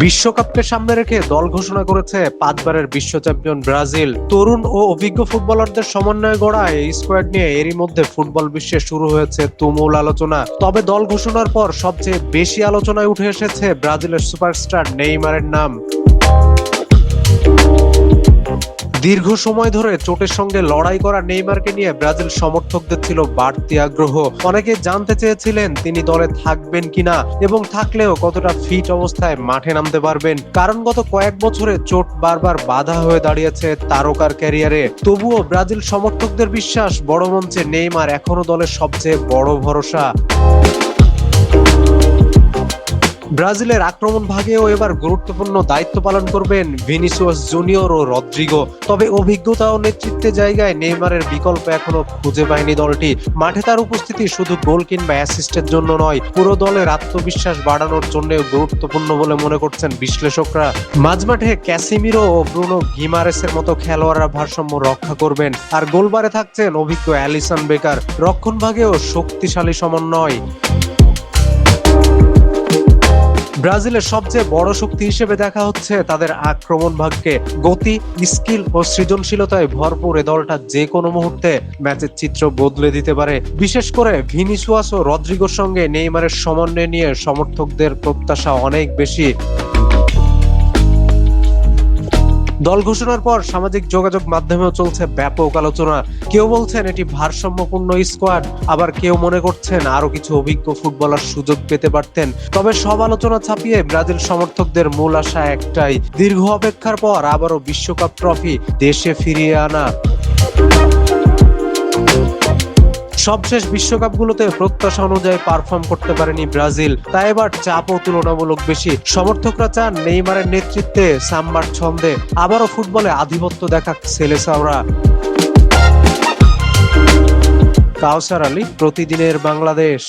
বিশ্বকাপকে সামনে রেখে দল ঘোষণা করেছে পাঁচবারের বিশ্ব চ্যাম্পিয়ন ব্রাজিল। তরুণ ও অভিজ্ঞ ফুটবলারদের সমন্বয়ে গড়া এই স্কোয়াড নিয়ে এরই মধ্যে ফুটবল বিশ্বে শুরু হয়েছে তুমুল আলোচনা। তবে দল ঘোষণার পর সবচেয়ে বেশি আলোচনায় উঠে এসেছে ব্রাজিলের সুপারস্টার নেইমারের নাম। দীর্ঘ সময় ধরে চোটের সঙ্গে লড়াই করা নেইমারকে নিয়ে ব্রাজিল সমর্থকদের ছিল বাড়তি আগ্রহ। অনেকে জানতে চেয়েছিলেন তিনি দলে থাকবেন কিনা এবং থাকলেও কতটা ফিট অবস্থায় মাঠে নামতে পারবেন, কারণ গত কয়েক বছরে চোট বারবার বাধা হয়ে দাঁড়িয়েছে তারকার ক্যারিয়ারে। তবুও ব্রাজিল সমর্থকদের বিশ্বাস, বড় মঞ্চে নেইমার এখনো দলের সবচেয়ে বড় ভরসা। ব্রাজিলের আক্রমণ ভাগেও এবার গুরুত্বপূর্ণ দায়িত্ব পালন করবেন ভিনিসিয়াস জুনিয়র ও রদ্রিগো। তবে অভিজ্ঞতা ও নেতৃত্বের জায়গায় নেইমারের বিকল্প এখনো খুঁজে পায়নি দলটি। মাঠে তার উপস্থিতি শুধু গোল কিংবা অ্যাসিস্টের জন্য নয়, পুরো দলের আত্মবিশ্বাস বাড়ানোর জন্যও গুরুত্বপূর্ণ বলে মনে করছেন বিশ্লেষকরা। মাঝমাঠে ক্যাসিমিরো ও ব্রুনো গিমারেসের মতো খেলোয়াড়রা ভারসাম্য রক্ষা করবেন, আর গোলবারে থাকছেন অভিজ্ঞ অ্যালিসন বেকার। রক্ষণ ভাগেও শক্তিশালী সমন্বয়। ব্রাজিলের সবচেয়ে বড় শক্তি হিসেবে দেখা হচ্ছে তাদের আক্রমণ ভাগকে। গতি, স্কিল ও সৃজনশীলতায় ভরপুর এ দলটা যে কোনো মুহূর্তে ম্যাচের চিত্র বদলে দিতে পারে। বিশেষ করে ভিনিসিয়াস ও রদ্রিগোর সঙ্গে নেইমারের সমন্বয় নিয়ে সমর্থকদের প্রত্যাশা অনেক বেশি। দল ঘোষণার পর সামাজিক যোগাযোগ মাধ্যমেও চলছে ব্যাপক আলোচনা। কেউ বলছেন এটি ভারসাম্যপূর্ণ স্কোয়াড, আবার কেউ মনে করছেন আরো কিছু অভিজ্ঞ ফুটবলার সুযোগ পেতে পারতেন। তবে সব আলোচনা ছাপিয়ে ব্রাজিল সমর্থকদের মূল আশা একটাই, দীর্ঘ অপেক্ষার পর আবারও বিশ্বকাপ ট্রফি দেশে ফিরিয়ে আনা। সবশেষ বিশ্বকাপগুলোতে প্রত্যাশা অনুযায়ী পারফর্ম করতে পারেনি ব্রাজিল, তাই এবার চাপও তুলনামূলক বেশি। সমর্থকরা চান নেইমারের নেতৃত্বে, সাম্বার ছন্দে আবারও ফুটবলে আধিপত্য দেখাক সেলেসাওরা। কাউসার আলী, প্রতিদিনের বাংলাদেশ।